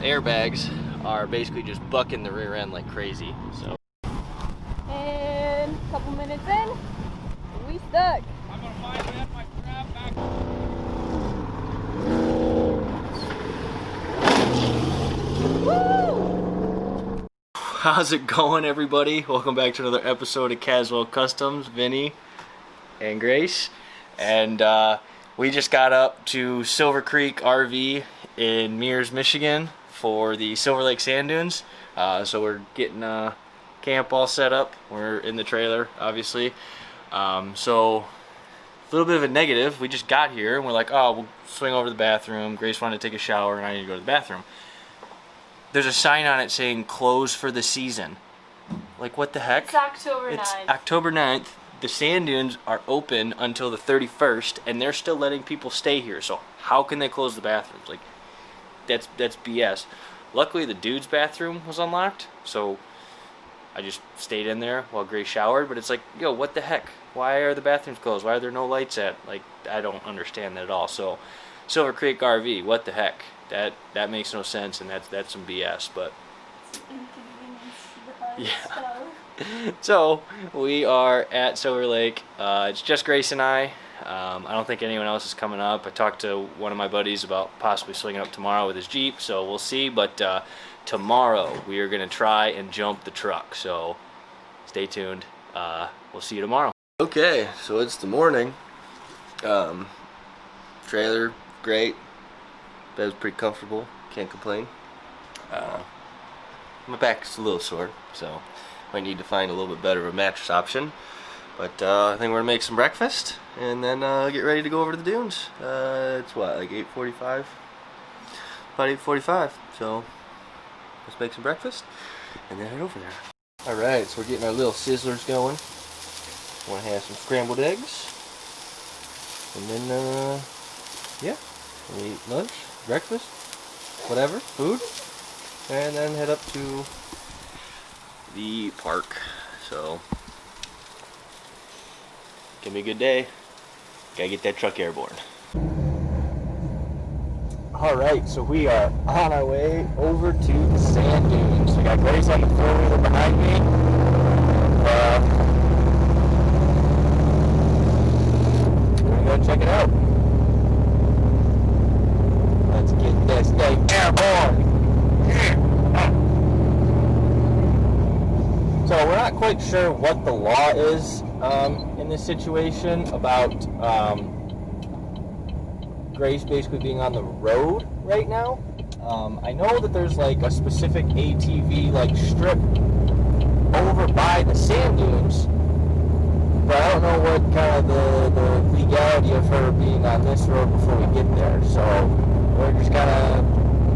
Airbags are basically just bucking the rear end like crazy. So. And a couple minutes in, we stuck. I'm gonna find my crab back. Woo! How's it going, everybody? Welcome back to another episode of Caswell Customs. Vinny and Grace, and we just got up to Silver Creek RV in Mears, Michigan for the Silver Lake Sand Dunes. So we're getting camp all set up. We're in the trailer, obviously. So a little bit of a negative. We just got here and we're like, oh, we'll swing over to the bathroom. Grace wanted to take a shower and I need to go to the bathroom. There's a sign on it saying closed for the season. Like, what the heck? It's October 9th. It's October 9th. The sand dunes are open until the 31st and they're still letting people stay here. So how can they close the bathrooms? Like, that's BS. Luckily the dude's bathroom was unlocked, so I just stayed in there while Grace showered. But it's like, yo, what the heck? Why are the bathrooms closed? Why are there no lights at? Like, I don't understand that at all. So Silver Creek RV, what the heck? That makes no sense, and that's some BS. But yeah. So we are at Silver Lake. It's just Grace and I. I don't think anyone else is coming up. I talked to one of my buddies about possibly swinging up tomorrow with his Jeep, so we'll see. But tomorrow we are going to try and jump the truck, so stay tuned. We'll see you tomorrow. Okay, so it's the morning. Trailer, great. Bed's pretty comfortable, can't complain. My back's a little sore, so might need to find a little bit better of a mattress option. But I think we're gonna make some breakfast and then get ready to go over to the dunes. It's what, like 8:45? About 8:45. So let's make some breakfast and then head over there. All right, so we're getting our little sizzlers going. Want to have some scrambled eggs, and then yeah, we'll eat lunch, breakfast, whatever, food, and then head up to the park. So. Gonna be a good day. Gotta get that truck airborne. Alright, so we are on our way over to the sand dunes. We got Grace on the four-wheeler behind me. We're gonna go check it out. Let's get this thing airborne. So we're not quite sure what the law is in this situation about Grace basically being on the road right now. I know that there's like a specific ATV like strip over by the sand dunes, but I don't know what kind of the legality of her being on this road before we get there. So we're just kind of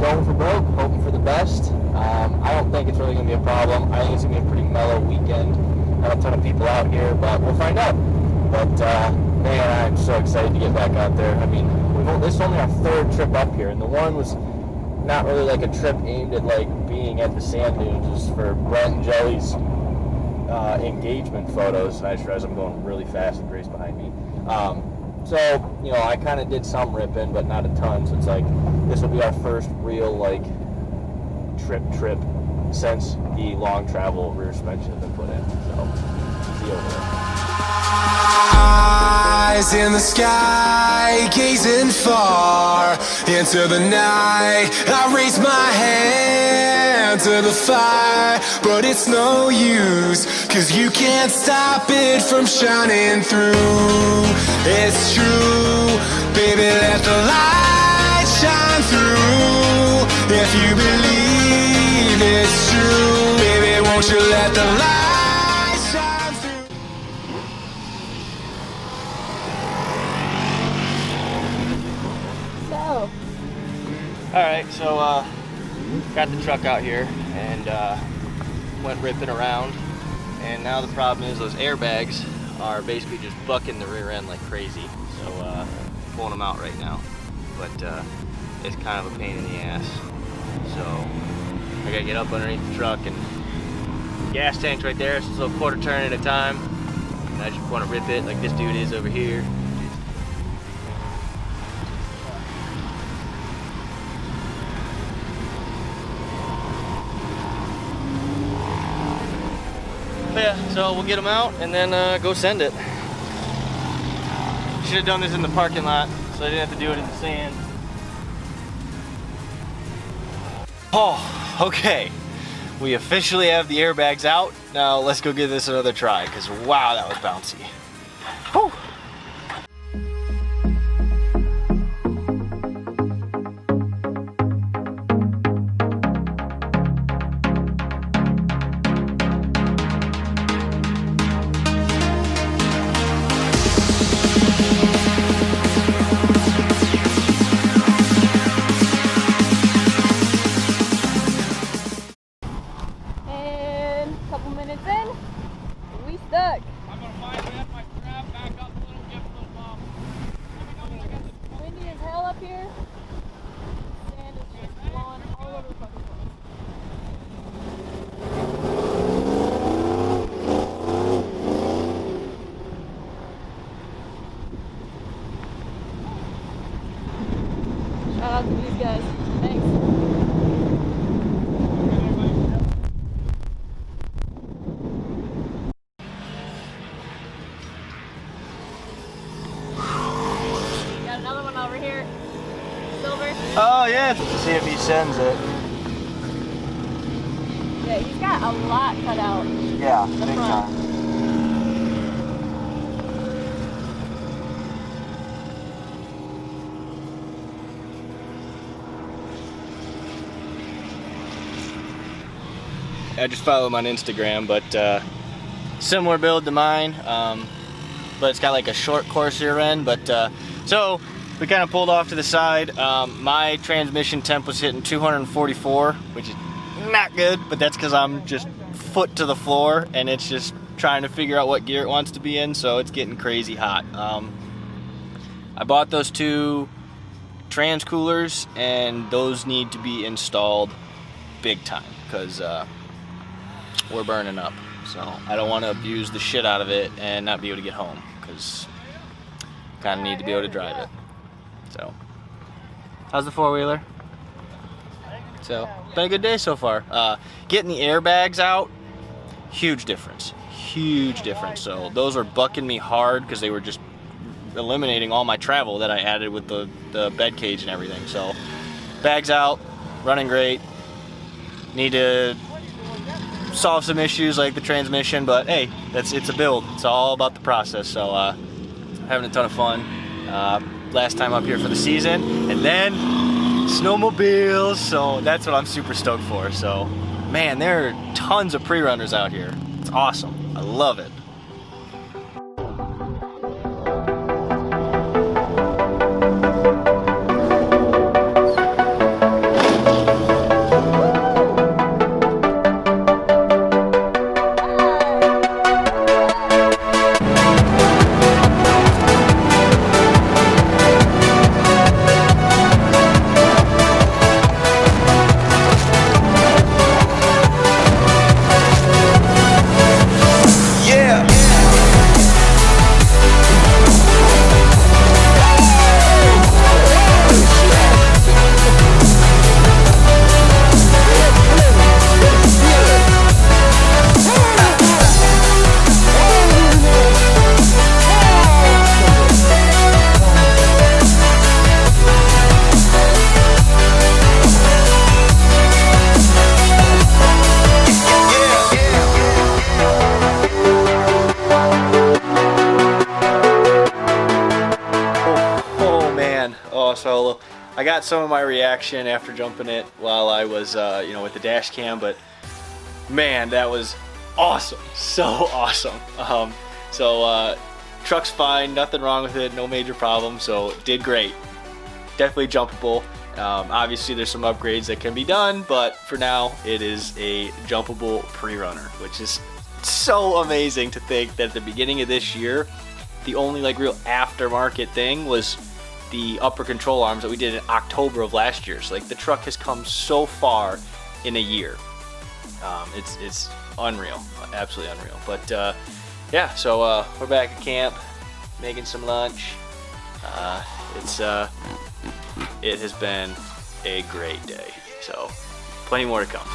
going for broke, hoping for the best. I don't think it's really going to be a problem. I think it's going to be a pretty mellow weekend. Not a ton of people out here, but we'll find out. But man, I'm so excited to get back out there. I mean, this is only our third trip up here, and the one was not really like a trip aimed at like being at the sand dunes. It was for Brent and Jelly's engagement photos. And I just realized I'm going really fast with Grace behind me. So you know, I kind of did some ripping, but not a ton. So it's like this will be our first real like trip since the long travel rear suspension has been put in. So see you over there. Eyes in the sky, gazing far into the night. I raise my hand to the fire, but it's no use, 'cause you can't stop it from shining through. It's true, baby, let the light shine through. If you believe it's true, baby, won't you let the light shine through. So, Alright, so got the truck out here and went ripping around, and now the problem is those airbags are basically just bucking the rear end like crazy. So pulling them out right now, but it's kind of a pain in the ass. So I gotta get up underneath the truck, and gas tank's right there, so it's a little quarter turn at a time. And I just want to rip it like this dude is over here. But yeah, so we'll get them out and then go send it. Should have done this in the parking lot so I didn't have to do it in the sand. Oh, okay. We officially have the airbags out. Now let's go give this another try, because wow, that was bouncy. Whew. Minutes in, we stuck. I'm gonna find my crab back up a little, give a little bump. Let me know when I got this. Windy as hell up here. Sand is just blowing all over the fucking place. Shout out to these guys. Thanks. Oh yeah, to see if he sends it. Yeah, he's got a lot cut out. Yeah, big time. I just follow him on Instagram, but similar build to mine, but it's got like a short course rear end. But so we kind of pulled off to the side. My transmission temp was hitting 244, which is not good, but that's because I'm just foot to the floor and it's just trying to figure out what gear it wants to be in, so it's getting crazy hot. I bought those two trans coolers and those need to be installed big time because we're burning up. So I don't want to abuse the shit out of it and not be able to get home because kind of need to be able to drive it. So, how's the four-wheeler? So, been a good day so far. Getting the airbags out, huge difference. Huge difference. So, those were bucking me hard because they were just eliminating all my travel that I added with the bed cage and everything. So, bags out, running great. Need to solve some issues like the transmission, but hey, it's a build. It's all about the process. So, having a ton of fun. Last time up here for the season, and then snowmobiles, so that's what I'm super stoked for. So man, there are tons of pre-runners out here. It's awesome. I love it. So I got some of my reaction after jumping it while I was, with the dash cam, but man, that was awesome. So awesome. Truck's fine, nothing wrong with it, no major problem, so did great. Definitely jumpable. Obviously there's some upgrades that can be done, but for now it is a jumpable pre-runner, which is so amazing to think that at the beginning of this year, the only like real aftermarket thing was the upper control arms that we did in October of last year. So like the truck has come so far in a year. It's unreal, absolutely unreal. But yeah, so we're back at camp, making some lunch. It has been a great day. So plenty more to come.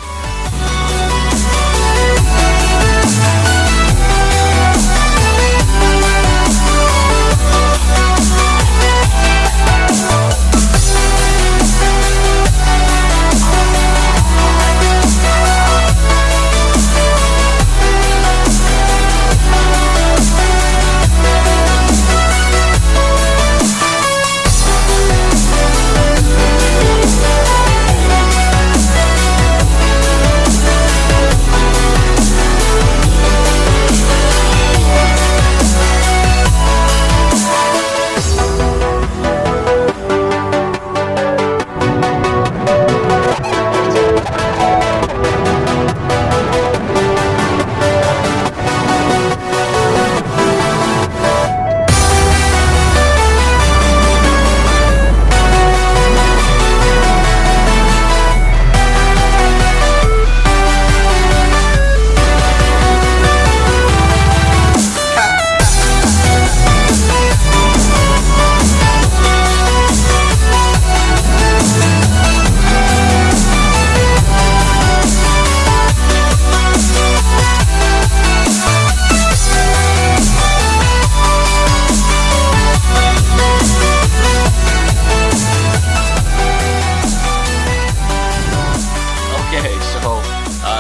So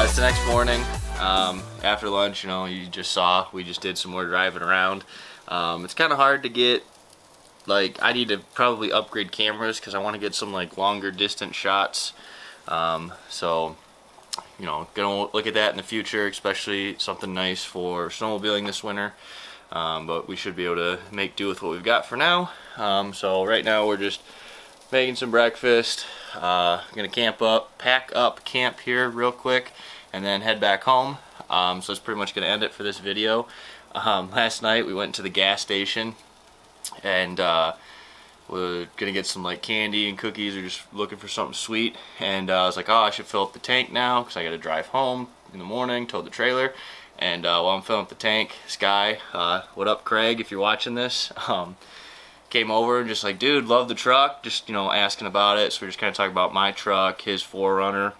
it's the next morning. After lunch, you know, you just saw, we just did some more driving around. It's kind of hard to get, like, I need to probably upgrade cameras because I want to get some like longer distance shots. So, you know, gonna look at that in the future, especially something nice for snowmobiling this winter. But we should be able to make do with what we've got for now. So right now we're just making some breakfast. Gonna pack up camp here real quick, and then head back home. So that's pretty much gonna end it for this video. Last night we went to the gas station, and we're gonna get some like candy and cookies. We're just looking for something sweet, and I was like, oh, I should fill up the tank now because I gotta drive home in the morning, towed the trailer. And while I'm filling up the tank, this guy, what up, Craig, if you're watching this, came over and just like, dude, love the truck, just, you know, asking about it. So we're just kind of talking about my truck, his Forerunner,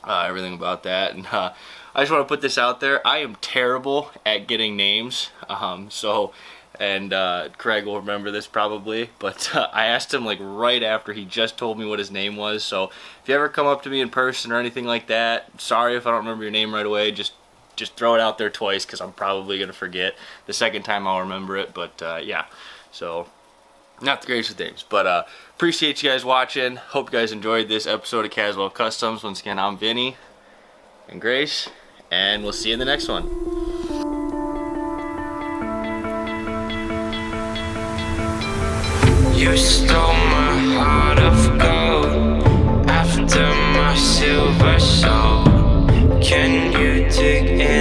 everything about that. And I just want to put this out there, I am terrible at getting names. Craig will remember this probably, but I asked him like right after he just told me what his name was. So if you ever come up to me in person or anything like that, sorry if I don't remember your name right away. Just throw it out there twice because I'm probably going to forget. The second time I'll remember it, but yeah. So, not the greatest with names, but appreciate you guys watching. Hope you guys enjoyed this episode of Caswell Customs. Once again, I'm Vinny and Grace, and we'll see you in the next one. You stole my heart of gold after my silver soul. Can you dig in?